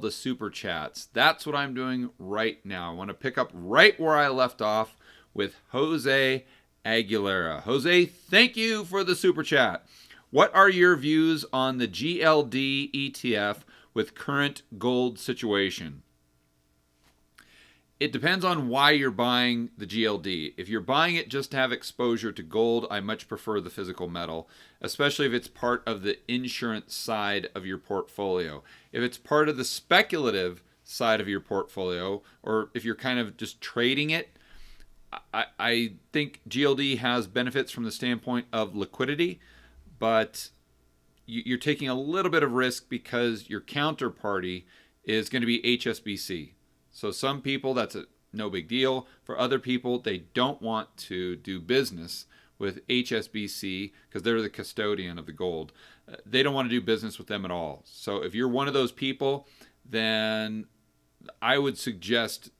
the super chats. That's what I'm doing right now. I want to pick up right where I left off with Jose Aguilera. Jose, thank you for the super chat. What are your views on the GLD ETF with current gold situation? It depends on why you're buying the GLD. If you're buying it just to have exposure to gold, I much prefer the physical metal, especially if it's part of the insurance side of your portfolio. If it's part of the speculative side of your portfolio, or if you're kind of just trading it, I think GLD has benefits from the standpoint of liquidity, but you're taking a little bit of risk because your counterparty is going to be HSBC. So some people, that's no big deal. For other people, they don't want to do business with HSBC because they're the custodian of the gold. They don't want to do business with them at all. So if you're one of those people, then I would suggest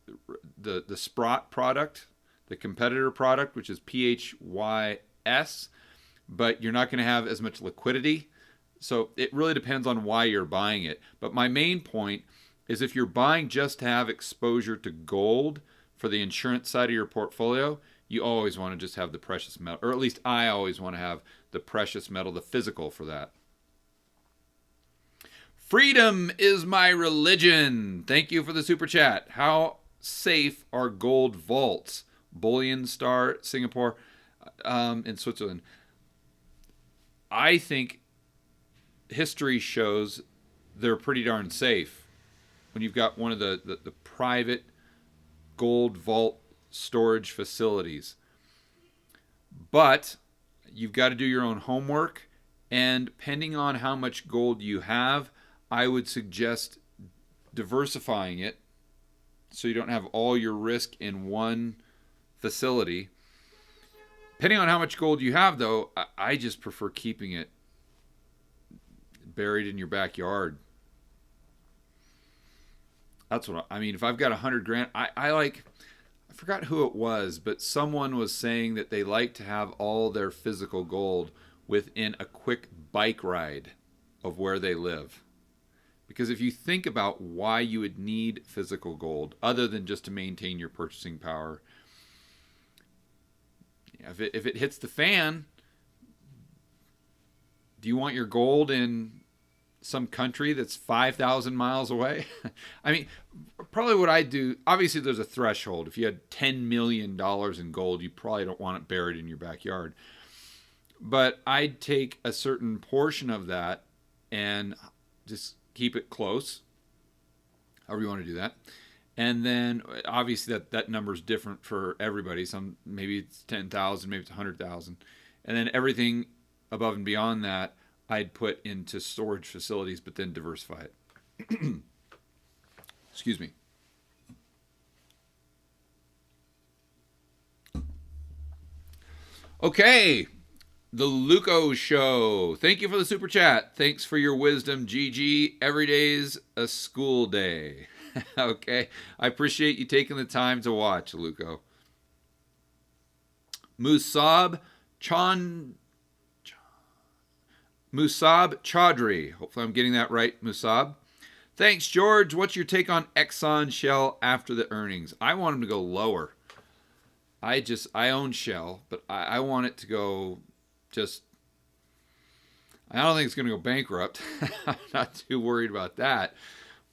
the Sprott product, the competitor product, which is PHYS, but you're not going to have as much liquidity. So it really depends on why you're buying it. But my main point is if you're buying just to have exposure to gold for the insurance side of your portfolio, you always want to just have the precious metal, or at least I always want to have the precious metal, the physical for that. Freedom is my religion. Thank you for the super chat. How safe are gold vaults? Bullion Star, Singapore, in Switzerland. I think history shows they're pretty darn safe. When you've got one of the private gold vault storage facilities. But you've got to do your own homework, and depending on how much gold you have, I would suggest diversifying it so you don't have all your risk in one facility. Depending on how much gold you have, though, I just prefer keeping it buried in your backyard. That's what I mean. If I've got 100 grand, I forgot who it was, but someone was saying that they like to have all their physical gold within a quick bike ride of where they live. Because if you think about why you would need physical gold, other than just to maintain your purchasing power, if it hits the fan, do you want your gold in some country that's 5,000 miles away? I mean, probably what I do, obviously there's a threshold. If you had $10 million in gold, you probably don't want it buried in your backyard. But I'd take a certain portion of that and just keep it close, however you want to do that. And then obviously that number is different for everybody. Some, maybe it's 10,000, maybe it's 100,000. And then everything above and beyond that, I'd put into storage facilities, but then diversify it. Excuse me. Okay, the Luco Show. Thank you for the super chat. Thanks for your wisdom, GG. Every day's a school day. Okay, I appreciate you taking the time to watch, Luco. Musab Chaudhry. Hopefully I'm getting that right, Musab. Thanks, George. What's your take on Exxon Shell after the earnings? I want them to go lower. I own Shell, but I want it to go just... I don't think it's going to go bankrupt. I'm not too worried about that.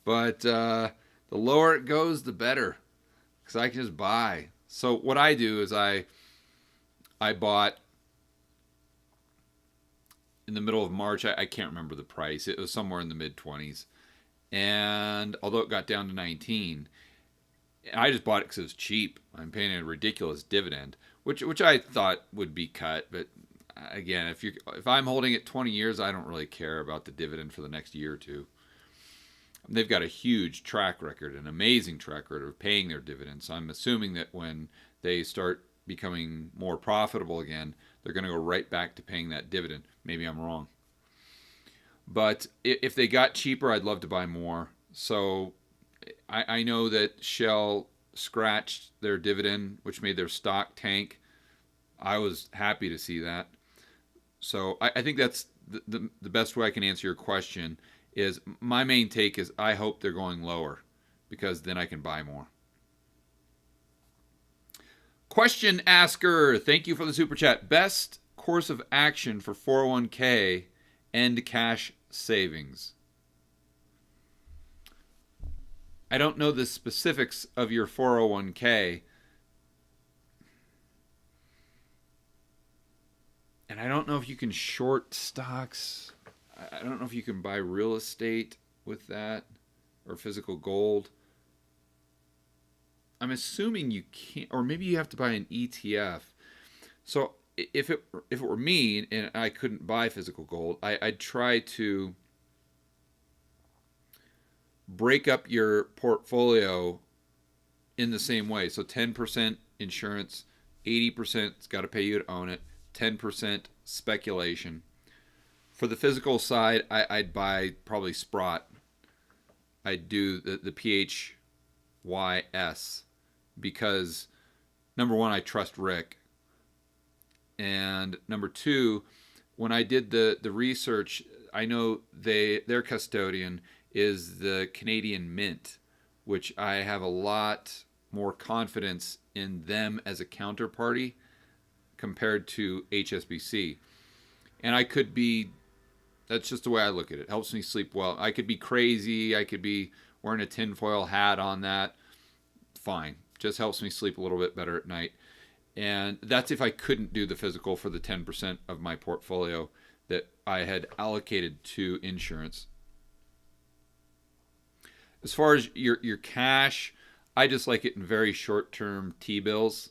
But the lower it goes, the better. Because I can just buy. So what I do is I bought... in the middle of March, I can't remember the price. It was somewhere in the mid-20s. And although it got down to 19, I just bought it because it was cheap. I'm paying a ridiculous dividend, which I thought would be cut. But again, if I'm holding it 20 years, I don't really care about the dividend for the next year or two. They've got a huge track record, an amazing track record of paying their dividends. So I'm assuming that when they start becoming more profitable again, they're going to go right back to paying that dividend. Maybe I'm wrong. But if they got cheaper, I'd love to buy more. So I know that Shell scratched their dividend, which made their stock tank. I was happy to see that. So I think that's the best way I can answer your question is my main take is I hope they're going lower because then I can buy more. Question asker, thank you for the super chat. Best course of action for 401k and cash savings. I don't know the specifics of your 401k. And I don't know if you can short stocks. I don't know if you can buy real estate with that or physical gold. I'm assuming you can't, or maybe you have to buy an ETF. So if it were me and I couldn't buy physical gold, I'd try to break up your portfolio in the same way. So 10% insurance, 80% it's got to pay you to own it, 10% speculation. For the physical side, I'd buy probably Sprott. I'd do the PHYS because number one, I trust Rick. And number two, when I did the research, I know their custodian is the Canadian Mint, which I have a lot more confidence in them as a counterparty compared to HSBC. And I could be, that's just the way I look at it. It helps me sleep well. I could be crazy. I could be wearing a tinfoil hat on that. Fine. Just helps me sleep a little bit better at night. And that's if I couldn't do the physical for the 10% of my portfolio that I had allocated to insurance. As far as your cash, I just like it in very short-term T-bills,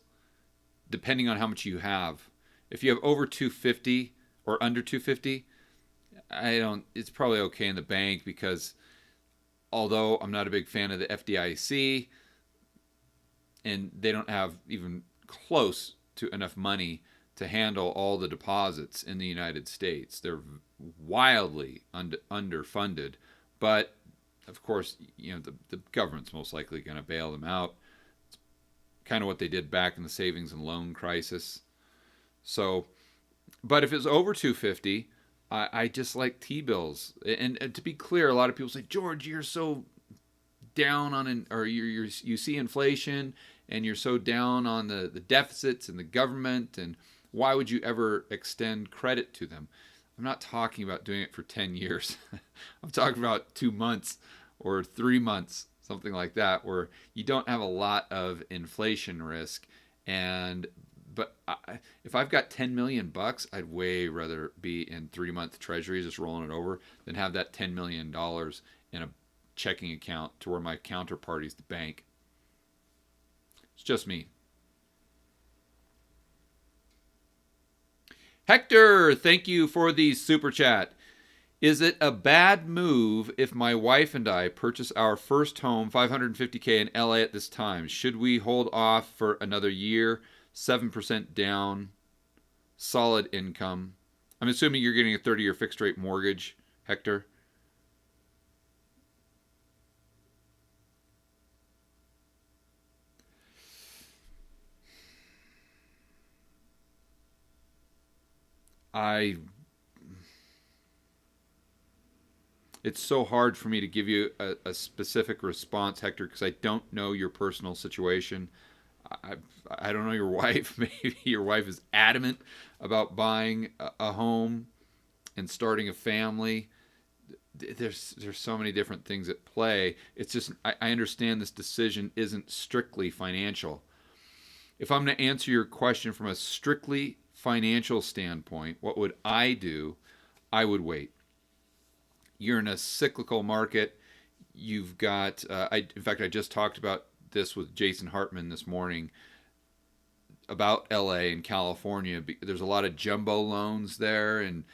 depending on how much you have. If you have over 250 or under 250, it's probably okay in the bank because although I'm not a big fan of the FDIC and they don't have even close to enough money to handle all the deposits in the United States. They're wildly underfunded, but of course, the government's most likely going to bail them out. It's kind of what they did back in the savings and loan crisis. So, but if it's over 250, I just like T-bills. And to be clear, a lot of people say, George, you're so down on you see inflation and you're so down on the deficits and the government, and why would you ever extend credit to them? I'm not talking about doing it for 10 years. I'm talking about 2 months or 3 months, something like that, where you don't have a lot of inflation risk. But if I've got $10 million, I'd way rather be in 3-month treasuries, just rolling it over, than have that $10 million in a checking account to where my counterparty's the bank. It's just me. Hector, thank you for the super chat. Is it a bad move if my wife and I purchase our first home, $550K in LA at this time? Should we hold off for another year? 7% down, solid income. I'm assuming you're getting a 30-year fixed rate mortgage, Hector. It's so hard for me to give you a specific response, Hector, because I don't know your personal situation. I don't know your wife. Maybe your wife is adamant about buying a home and starting a family. There's so many different things at play. It's just I understand this decision isn't strictly financial. If I'm going to answer your question from a strictly financial standpoint, what would I do? I would wait. You're in a cyclical market. You've got, in fact, I just talked about this with Jason Hartman this morning about LA and California. There's a lot of jumbo loans there, and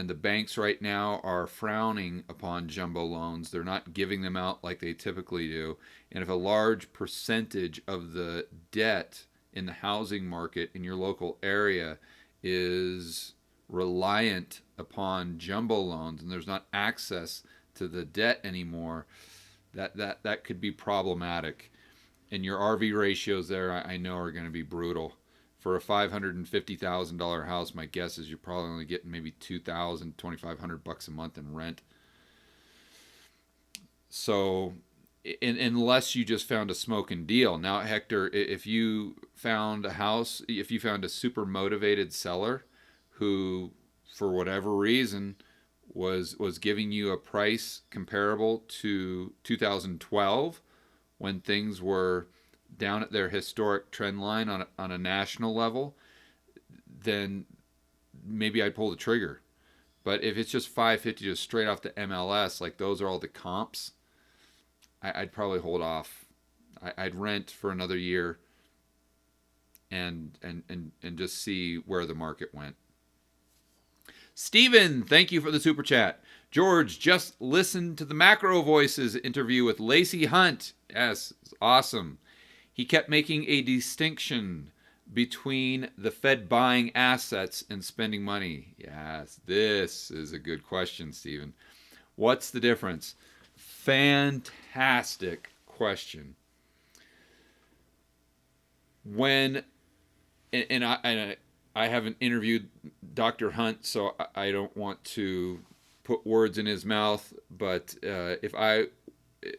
the banks right now are frowning upon jumbo loans. They're not giving them out like they typically do. And if a large percentage of the debt in the housing market in your local area is reliant upon jumbo loans and there's not access to the debt anymore, that could be problematic. And your RV ratios there, I know, are going to be brutal. For a $550,000 house, my guess is you're probably only getting maybe $2,000, $2,500 a month in rent. So unless you just found a smoking deal. Now, Hector, if you found a house, if you found a super motivated seller who, for whatever reason, was giving you a price comparable to 2012 when things were down at their historic trend line on a national level, then maybe I'd pull the trigger. But if it's just 550 just straight off the MLS, like those are all the comps, I'd probably hold off. I'd rent for another year and just see where the market went. Steven, thank you for the super chat. George, just listened to the Macro Voices interview with Lacey Hunt. Yes, awesome. He kept making a distinction between the Fed buying assets and spending money. Yes, this is a good question, Steven. What's the difference? Fantastic question. When, and I haven't interviewed Dr. Hunt, so I don't want to put words in his mouth, but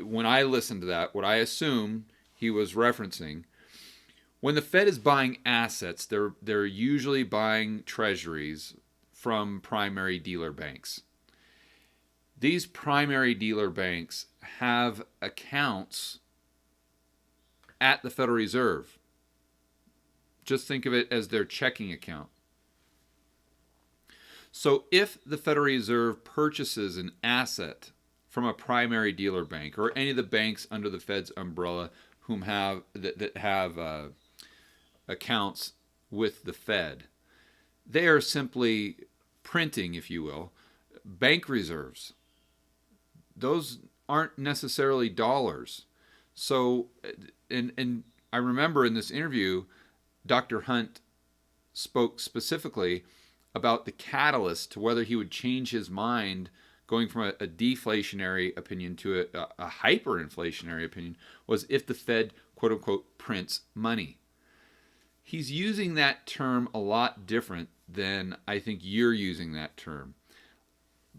when I listen to that, what I assume he was referencing, when the Fed is buying assets, they're usually buying treasuries from primary dealer banks. These primary dealer banks have accounts at the Federal Reserve. Just think of it as their checking account. So if the Federal Reserve purchases an asset from a primary dealer bank or any of the banks under the Fed's umbrella that have accounts with the Fed, they are simply printing, if you will, bank reserves. Those aren't necessarily dollars. So, and I remember in this interview, Dr. Hunt spoke specifically about the catalyst to whether he would change his mind going from a deflationary opinion to a hyperinflationary opinion was if the Fed, quote unquote, prints money. He's using that term a lot different than I think you're using that term.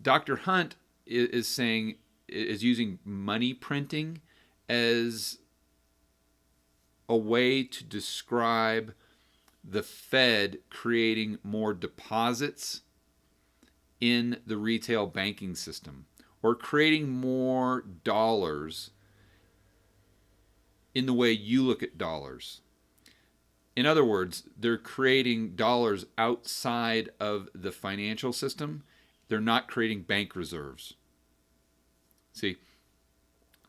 Dr. Hunt is using money printing as a way to describe the Fed creating more deposits in the retail banking system or creating more dollars in the way you look at dollars. In other words, they're creating dollars outside of the financial system. They're not creating bank reserves. See?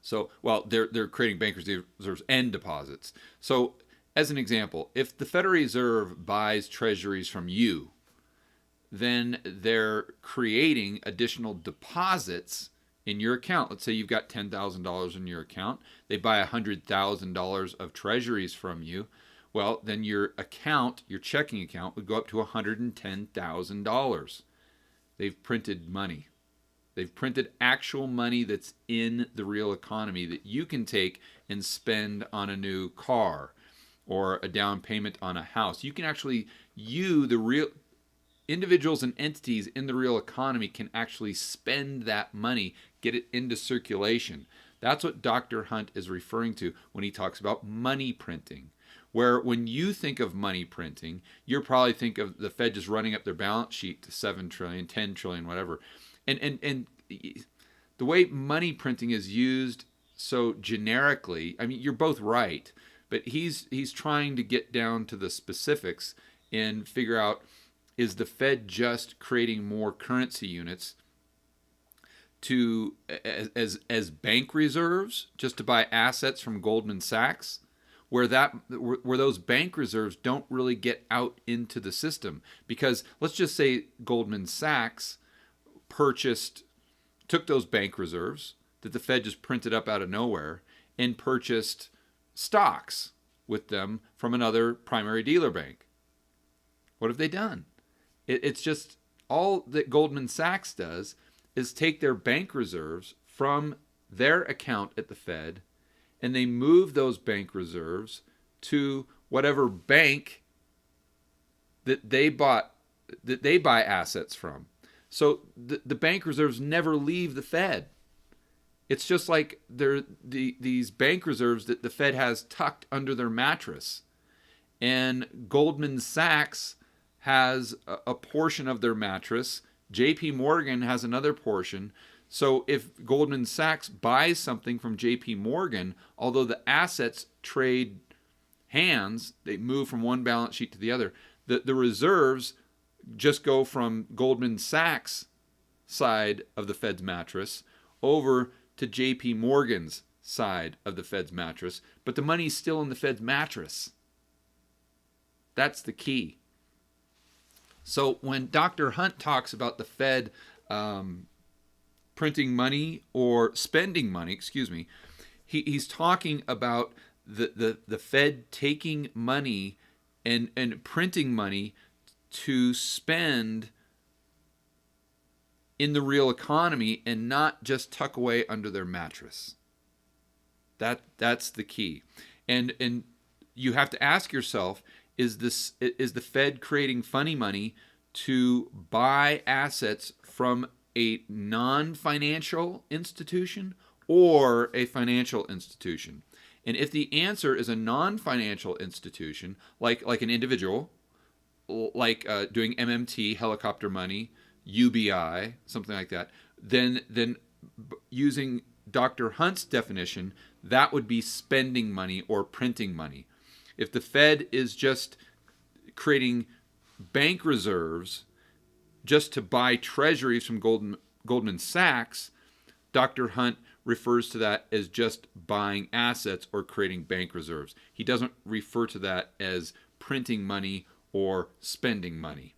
So, well, they're creating bank reserves and deposits. So, as an example, if the Federal Reserve buys treasuries from you, then they're creating additional deposits in your account. Let's say you've got $10,000 in your account. They buy $100,000 of treasuries from you. Well, then your account, your checking account, would go up to $110,000. They've printed money. They've printed actual money that's in the real economy that you can take and spend on a new car or a down payment on a house. You can actually, the real individuals and entities in the real economy can actually spend that money, get it into circulation. That's what Dr. Hunt is referring to when he talks about money printing. Where when you think of money printing, you're probably think of the Fed just running up their balance sheet to 7 trillion, 10 trillion, whatever. And the way money printing is used so generically, I mean, you're both right, but he's trying to get down to the specifics and figure out, is the Fed just creating more currency units to as bank reserves just to buy assets from Goldman Sachs, where those bank reserves don't really get out into the system? Because let's just say Goldman Sachs took those bank reserves that the Fed just printed up out of nowhere and purchased stocks with them from another primary dealer bank. What have they done? It's just all that Goldman Sachs does is take their bank reserves from their account at the Fed and they move those bank reserves to whatever bank that they buy assets from. So the bank reserves never leave the Fed. It's just like these bank reserves that the Fed has tucked under their mattress. And Goldman Sachs has a portion of their mattress. JP Morgan has another portion. So if Goldman Sachs buys something from JP Morgan, although the assets trade hands, they move from one balance sheet to the other, the reserves just go from Goldman Sachs' side of the Fed's mattress over to JP Morgan's side of the Fed's mattress, but the money's still in the Fed's mattress. That's the key. So when Dr. Hunt talks about the Fed printing money or spending money, he's talking about the Fed taking money and printing money to spend in the real economy and not just tuck away under their mattress. That's the key. And you have to ask yourself, is the Fed creating funny money to buy assets from a non-financial institution or a financial institution? And if the answer is a non-financial institution, like an individual, like doing MMT, helicopter money, UBI, something like that, then using Dr. Hunt's definition, that would be spending money or printing money. If the Fed is just creating bank reserves just to buy treasuries from Goldman Sachs, Dr. Hunt refers to that as just buying assets or creating bank reserves. He doesn't refer to that as printing money or spending money.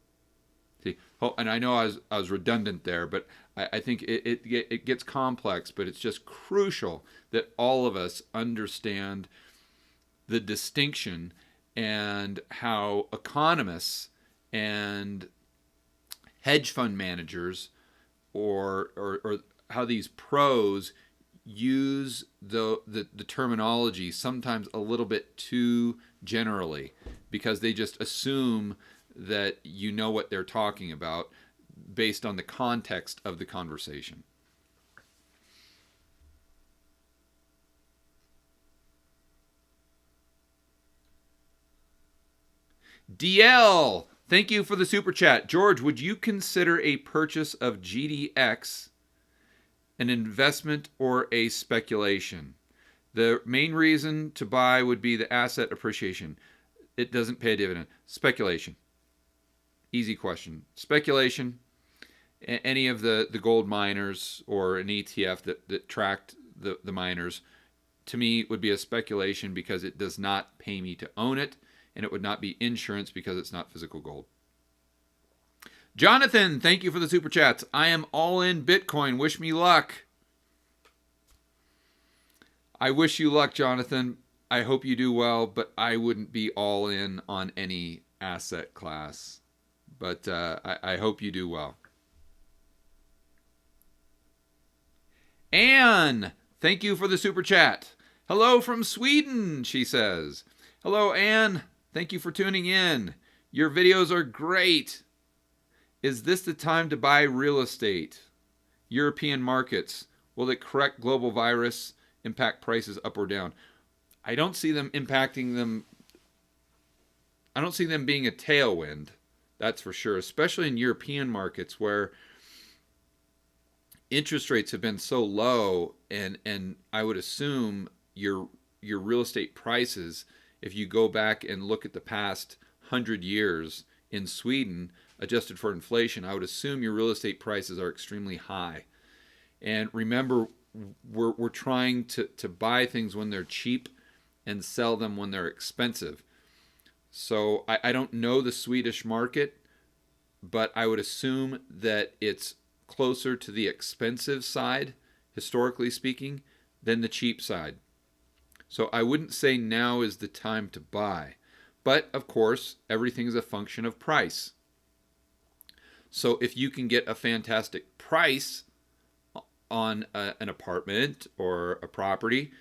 See, and I know I was redundant there, but I think it gets complex, but it's just crucial that all of us understand the distinction and how economists and hedge fund managers or how these pros use the terminology sometimes a little bit too generally, because they just assume that you know what they're talking about based on the context of the conversation. DL, thank you for the super chat. George, would you consider a purchase of GDX an investment or a speculation? The main reason to buy would be the asset appreciation. It doesn't pay a dividend. Speculation. Easy question. Speculation. Any of the gold miners or an ETF that tracked the miners, to me, would be a speculation because it does not pay me to own it, and it would not be insurance because it's not physical gold. Jonathan, thank you for the super chats. I am all in Bitcoin. Wish me luck. I wish you luck, Jonathan. I hope you do well, but I wouldn't be all in on any asset class. But I hope you do well. Anne, thank you for the super chat. Hello from Sweden, she says. Hello, Anne. Thank you for tuning in. Your videos are great. Is this the time to buy real estate? European markets. Will the correct global virus impact prices up or down? I don't see them impacting them. I don't see them being a tailwind. That's for sure, especially in European markets where interest rates have been so low, and I would assume your real estate prices, if you go back and look at the past 100 years in Sweden, adjusted for inflation, I would assume your real estate prices are extremely high. And remember, we're trying to buy things when they're cheap and sell them when they're expensive. So I don't know the Swedish market, but I would assume that it's closer to the expensive side, historically speaking, than the cheap side. So I wouldn't say now is the time to buy. But, of course, everything is a function of price. So if you can get a fantastic price on an apartment or a property,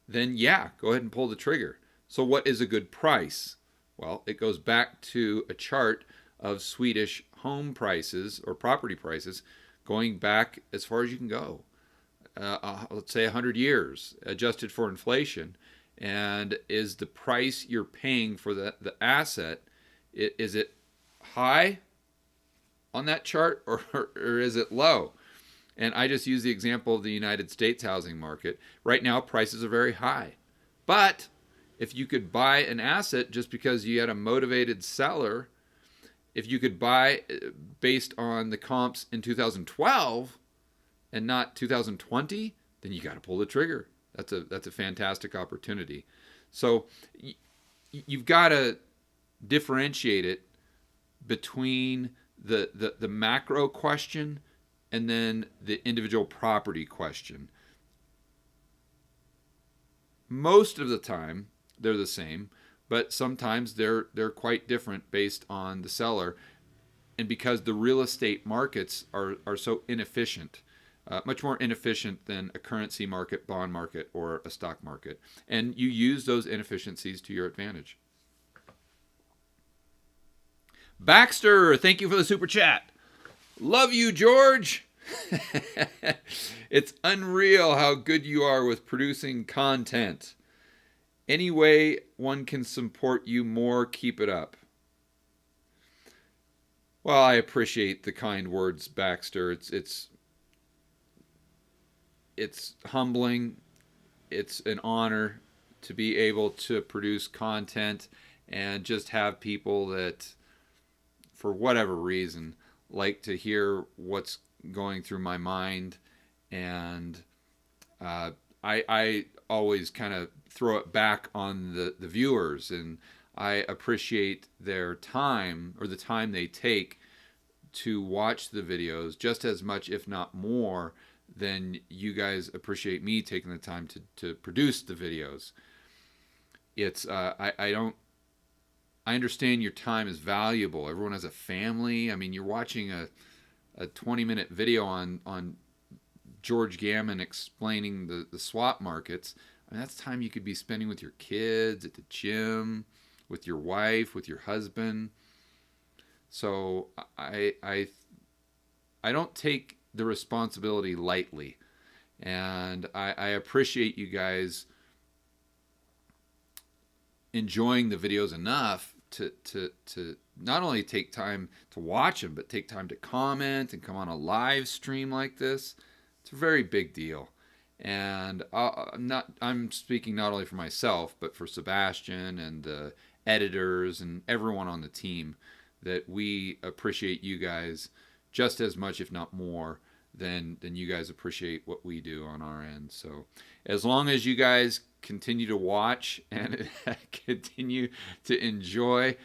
then yeah, go ahead and pull the trigger. So what is a good price? Well, it goes back to a chart of Swedish home prices or property prices going back as far as you can go. let's say 100 years, adjusted for inflation, and is the price you're paying for the asset, is it high on that chart, or is it low? And I just use the example of the United States housing market. Right now, prices are very high. But if you could buy an asset just because you had a motivated seller, if you could buy based on the comps in 2012 and not 2020, then you got to pull the trigger. That's a fantastic opportunity. So you've got to differentiate it between the macro question and then the individual property question. Most of the time, they're the same, but sometimes they're quite different based on the seller, and because the real estate markets are so inefficient, much more inefficient than a currency market, bond market, or a stock market, and you use those inefficiencies to your advantage. Baxter, thank you for the super chat. Love you, George. It's unreal how good you are with producing content. Any way one can support you more, keep it up. Well, I appreciate the kind words, Baxter. It's humbling. It's an honor to be able to produce content and just have people that, for whatever reason, like to hear what's going through my mind. And I always kind of throw it back on the viewers, and I appreciate their time, or the time they take to watch the videos, just as much, if not more, than you guys appreciate me taking the time to produce the videos. It's I understand your time is valuable. Everyone has a family. I mean, you're watching a 20-minute video on George Gammon explaining the swap markets. I mean, that's time you could be spending with your kids, at the gym, with your wife, with your husband. So I don't take the responsibility lightly, and I appreciate you guys enjoying the videos enough to not only take time to watch them, but take time to comment and come on a live stream like this. It's a very big deal. And I'm speaking not only for myself, but for Sebastian and the editors and everyone on the team, that we appreciate you guys just as much, if not more, than you guys appreciate what we do on our end. So as long as you guys continue to watch and continue to enjoy,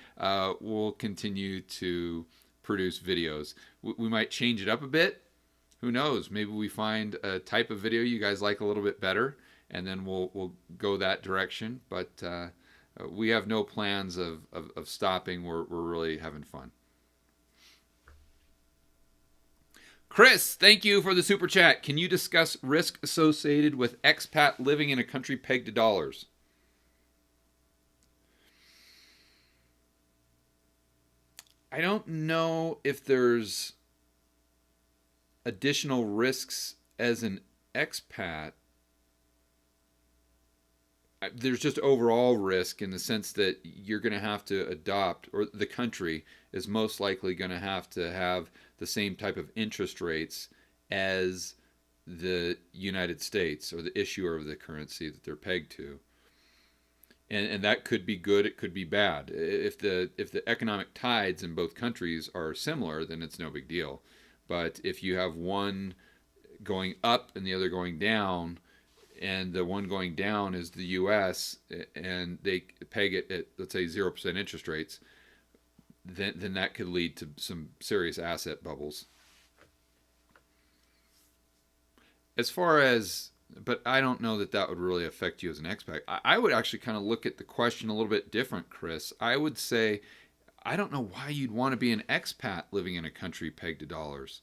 we'll continue to produce videos. We might change it up a bit. Who knows? Maybe we find a type of video you guys like a little bit better, and then we'll go that direction. But we have no plans of stopping. We're really having fun. Chris, thank you for the super chat. Can you discuss risk associated with expat living in a country pegged to dollars? I don't know if there's additional risks as an expat. There's just overall risk in the sense that you're going to have to adopt, or the country is most likely going to have the same type of interest rates as the United States, or the issuer of the currency that they're pegged to. And that could be good, it could be bad. If the economic tides in both countries are similar, then it's no big deal. But if you have one going up and the other going down, and the one going down is the U.S., and they peg it at, let's say, 0% interest rates, then that could lead to some serious asset bubbles. As far as, but I don't know that would really affect you as an expat. I would actually kind of look at the question a little bit different, Chris. I would say, I don't know why you'd want to be an expat living in a country pegged to dollars.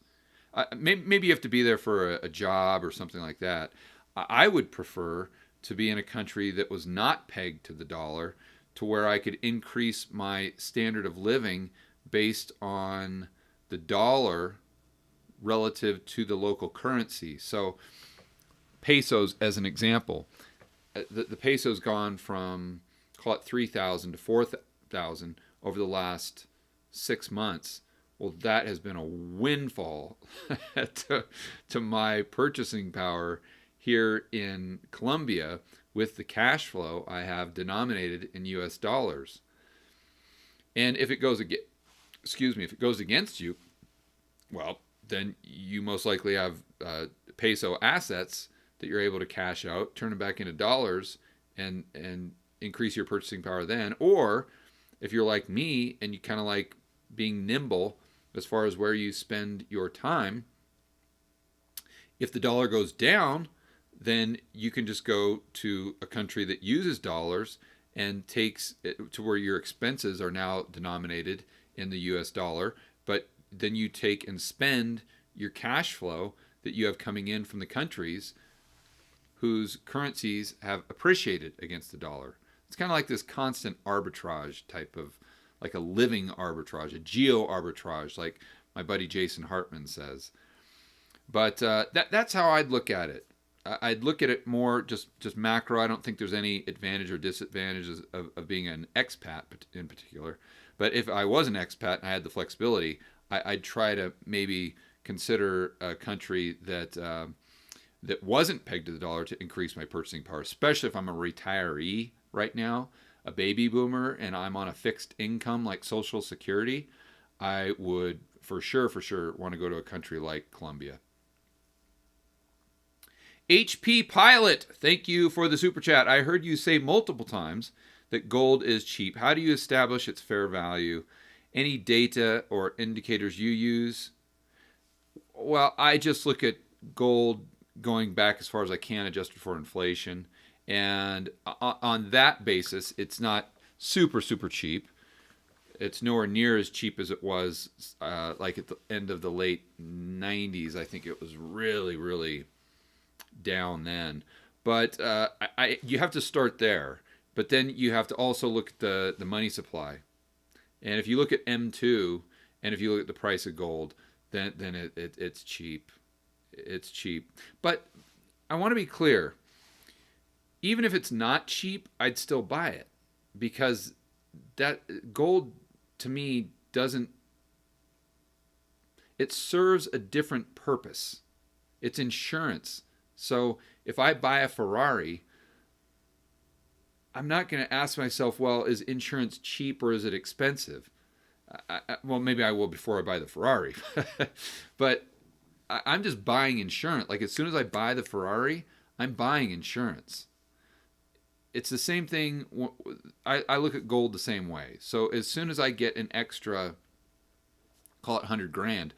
Maybe you have to be there for a job or something like that. I would prefer to be in a country that was not pegged to the dollar, to where I could increase my standard of living based on the dollar relative to the local currency. So pesos as an example. The peso's gone from, call it 3,000 to 4,000 over the last 6 months. Well, that has been a windfall to my purchasing power here in Colombia with the cash flow I have denominated in US dollars. And if it goes against you, well, then you most likely have peso assets that you're able to cash out, turn them back into dollars, and increase your purchasing power then. Or if you're like me and you kind of like being nimble as far as where you spend your time, if the dollar goes down, then you can just go to a country that uses dollars and takes it to where your expenses are now denominated in the US dollar, but then you take and spend your cash flow that you have coming in from the countries whose currencies have appreciated against the dollar. It's kind of like this constant arbitrage type of, like a living arbitrage, a geo arbitrage, like my buddy Jason Hartman says. But that's how I'd look at it. I'd look at it more just macro. I don't think there's any advantage or disadvantages of being an expat in particular. But if I was an expat and I had the flexibility, I'd try to maybe consider a country that wasn't pegged to the dollar to increase my purchasing power, especially if I'm a retiree right now, a baby boomer, and I'm on a fixed income like Social Security. I would for sure want to go to a country like Colombia. HP Pilot, thank you for the super chat. I heard you say multiple times that gold is cheap. How do you establish its fair value? Any data or indicators you use? Well, I just look at gold going back as far as I can, adjusted for inflation. And on that basis, it's not super cheap. It's nowhere near as cheap as it was like at the end of the late 90s. I think it was really down then. But you have to start there. But then you have to also look at the money supply. And if you look at M2 and if you look at the price of gold, then it's cheap. It's cheap. But I want to be clear. Even if it's not cheap, I'd still buy it, because that gold to me it serves a different purpose. It's insurance. So if I buy a Ferrari, I'm not going to ask myself, well, is insurance cheap or is it expensive? Well, maybe I will before I buy the Ferrari. But I'm just buying insurance. Like as soon as I buy the Ferrari, I'm buying insurance. It's the same thing. I look at gold the same way. So as soon as I get an extra, call it 100 grand,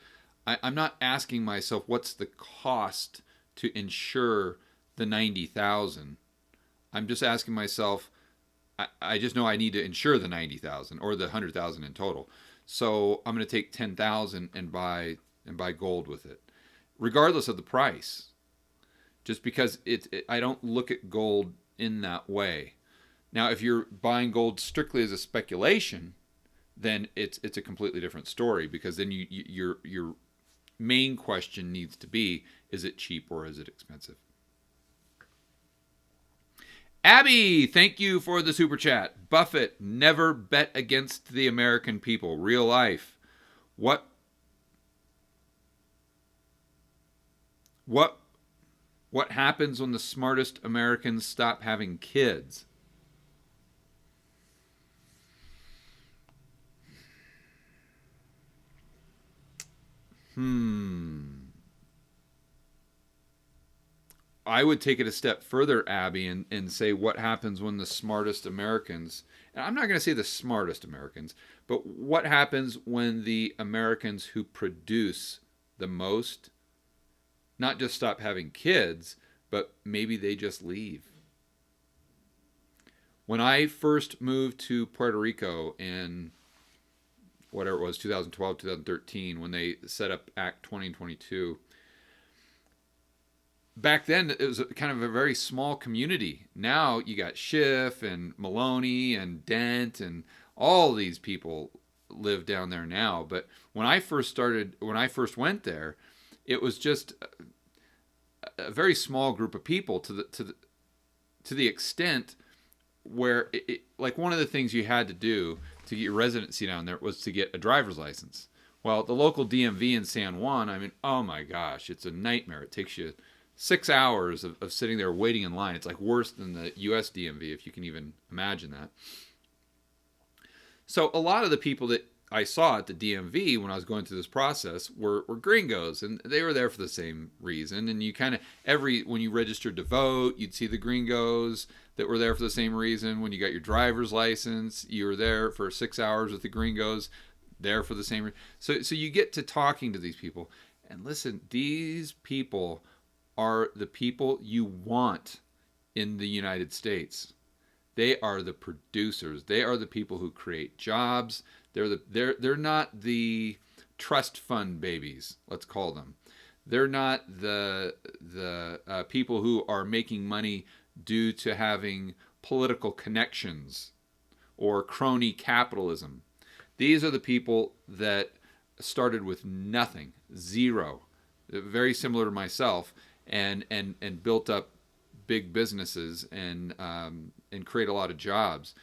I'm not asking myself what's the cost to insure the 90,000. I'm just asking myself, I just know I need to insure the 90,000 or the 100,000 in total. So I'm going to take 10,000 and buy gold with it, regardless of the price. Just because I don't look at gold in that way. Now, if you're buying gold strictly as a speculation, then it's a completely different story, because then your main question needs to be, is it cheap or is it expensive? Abby, thank you for the super chat. Buffett never bet against the American people. Real life. What happens when the smartest Americans stop having kids? I would take it a step further, Abby, and say what happens when the smartest Americans, and I'm not going to say the smartest Americans, but what happens when the Americans who produce the most not just stop having kids, but maybe they just leave. When I first moved to Puerto Rico in whatever it was, 2012, 2013, when they set up Act 20 and 22, back then it was kind of a very small community. Now you got Schiff and Maloney and Dent and all these people live down there now. But when I first went there, it was just a very small group of people to the extent where like one of the things you had to do to get your residency down there was to get a driver's license. Well, the local DMV in San Juan, I mean, oh my gosh, it's a nightmare. It takes you 6 hours of sitting there waiting in line. It's like worse than the US DMV, if you can even imagine that. So a lot of the people that I saw at the DMV when I was going through this process were gringos, and they were there for the same reason. And you kind of, when you registered to vote, you'd see the gringos that were there for the same reason. When you got your driver's license, you were there for 6 hours with the gringos, there for the same reason. So you get to talking to these people, and listen, these people are the people you want in the United States. They are the producers. They are the people who create jobs. They're not the trust fund babies, let's call them. They're not the people who are making money due to having political connections or crony capitalism. These are the people that started with nothing, zero, very similar to myself, and built up big businesses and create a lot of jobs.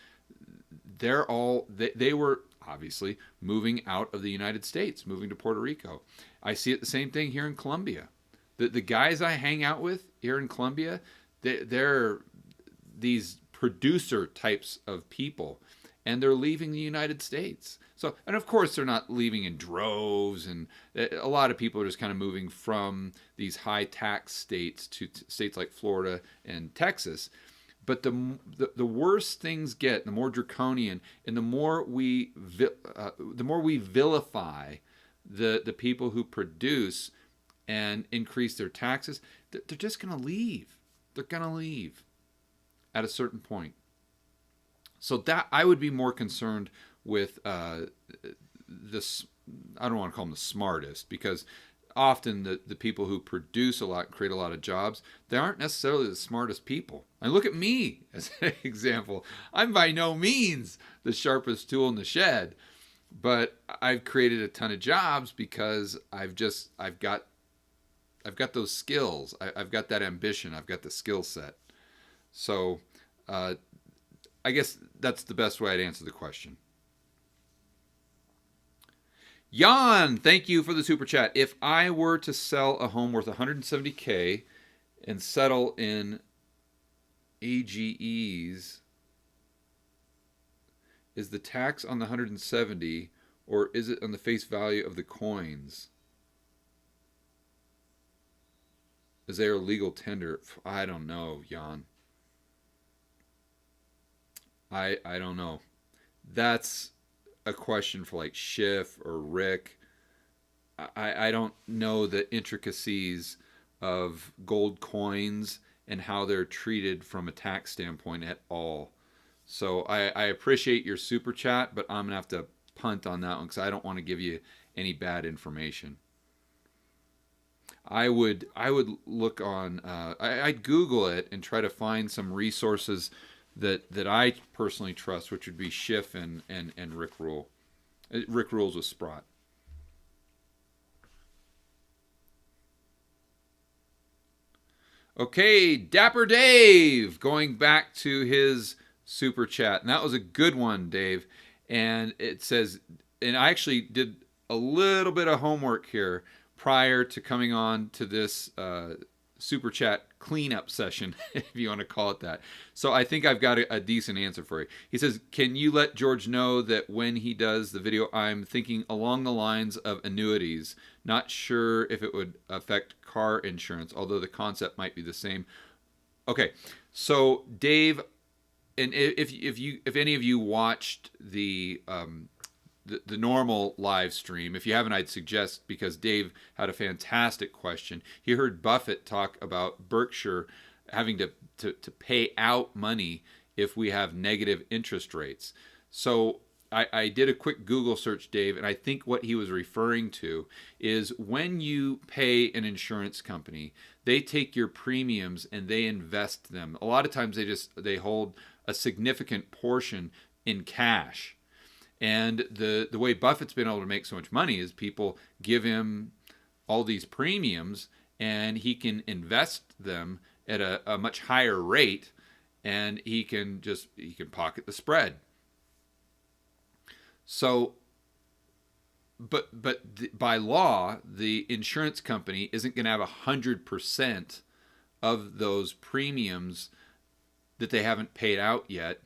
They were obviously moving out of the United States, moving to Puerto Rico. I see it the same thing here in Colombia. The guys I hang out with here in Colombia, they're these producer types of people, and they're leaving the United States. So, and of course, they're not leaving in droves, and a lot of people are just kind of moving from these high tax states to states like Florida and Texas. But the worse things get, the more draconian, and the more we vilify the people who produce and increase their taxes, they're just going to leave. They're going to leave at a certain point. So that I would be more concerned with this. I don't want to call them the smartest, because often the people who produce a lot, create a lot of jobs, they aren't necessarily the smartest people. I look at me as an example. I'm by no means the sharpest tool in the shed, but I've created a ton of jobs because I've got those skills. I've got that ambition. I've got the skill set. So I guess that's the best way I'd answer the question. Jan, thank you for the super chat. If I were to sell a home worth $170K and settle in AGEs, is the tax on the 170, or is it on the face value of the coins? Is there a legal tender? I don't know, Jan. I don't know. That's a question for like Schiff or Rick. I don't know the intricacies of gold coins and how they're treated from a tax standpoint at all. So I appreciate your super chat, but I'm gonna have to punt on that one because I don't want to give you any bad information. I would look on. I'd Google it and try to find some resources that I personally trust, which would be Schiff and Rick Rule. Rick Rule's with Sprott. Okay, Dapper Dave, going back to his super chat. And that was a good one, Dave. And it says, and I actually did a little bit of homework here prior to coming on to this super chat cleanup session, if you want to call it that. So I think I've got a decent answer for you. He says, can you let George know that when he does the video, I'm thinking along the lines of annuities. Not sure if it would affect car insurance, although the concept might be the same. Okay, so Dave, and if any of you watched the normal live stream, if you haven't, I'd suggest, because Dave had a fantastic question. He heard Buffett talk about Berkshire having to pay out money if we have negative interest rates. So I did a quick Google search, Dave, and I think what he was referring to is when you pay an insurance company, they take your premiums and they invest them. A lot of times they hold a significant portion in cash. And the way Buffett's been able to make so much money is people give him all these premiums, and he can invest them at a much higher rate, and he can pocket the spread. So, but by law, the insurance company isn't going to have 100% of those premiums that they haven't paid out yet,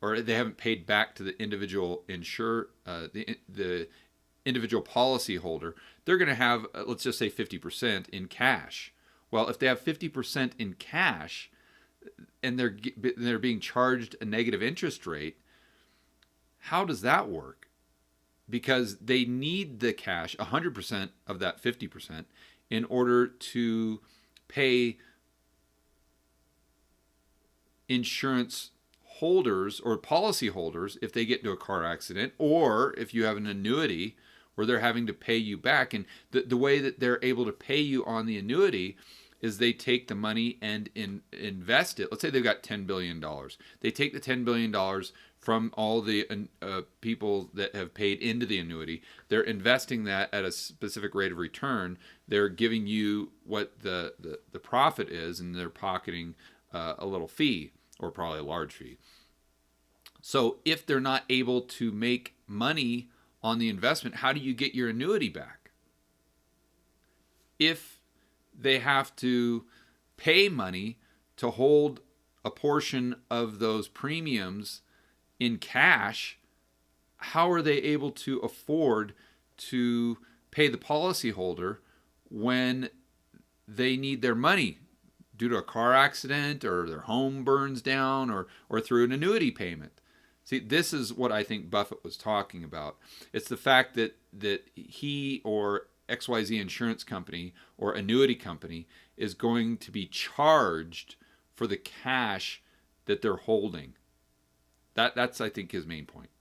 or they haven't paid back to the individual the individual policy holder. They're going to have, let's just say 50% in cash. Well, if they have 50% in cash and they're being charged a negative interest rate, how does that work? Because they need the cash, 100% of that 50%, in order to pay insurance holders or policy holders if they get into a car accident, or if you have an annuity where they're having to pay you back. And the way that they're able to pay you on the annuity is they take the money and invest it. Let's say they've got $10 billion. They take the $10 billion from all the people that have paid into the annuity. They're investing that at a specific rate of return. They're giving you what the profit is, and they're pocketing a little fee, or probably a large fee. So if they're not able to make money on the investment, how do you get your annuity back? If they have to pay money to hold a portion of those premiums in cash, how are they able to afford to pay the policyholder when they need their money due to a car accident, or their home burns down, or through an annuity payment? See, this is what I think Buffett was talking about. It's the fact that he or XYZ insurance company or annuity company is going to be charged for the cash that they're holding. That's, I think, his main point.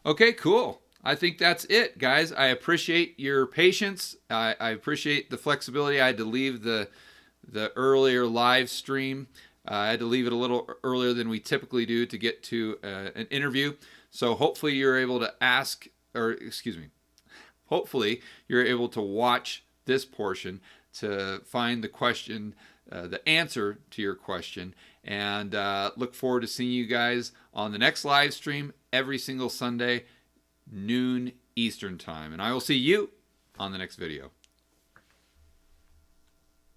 Okay, cool. I think that's it, guys. I appreciate your patience. I appreciate the flexibility. I had to leave the earlier live stream. I had to leave it a little earlier than we typically do to get to an interview. So hopefully you're able to hopefully you're able to watch this portion to find the question, the answer to your question, and look forward to seeing you guys on the next live stream every single Sunday, noon Eastern time. And I will see you on the next video.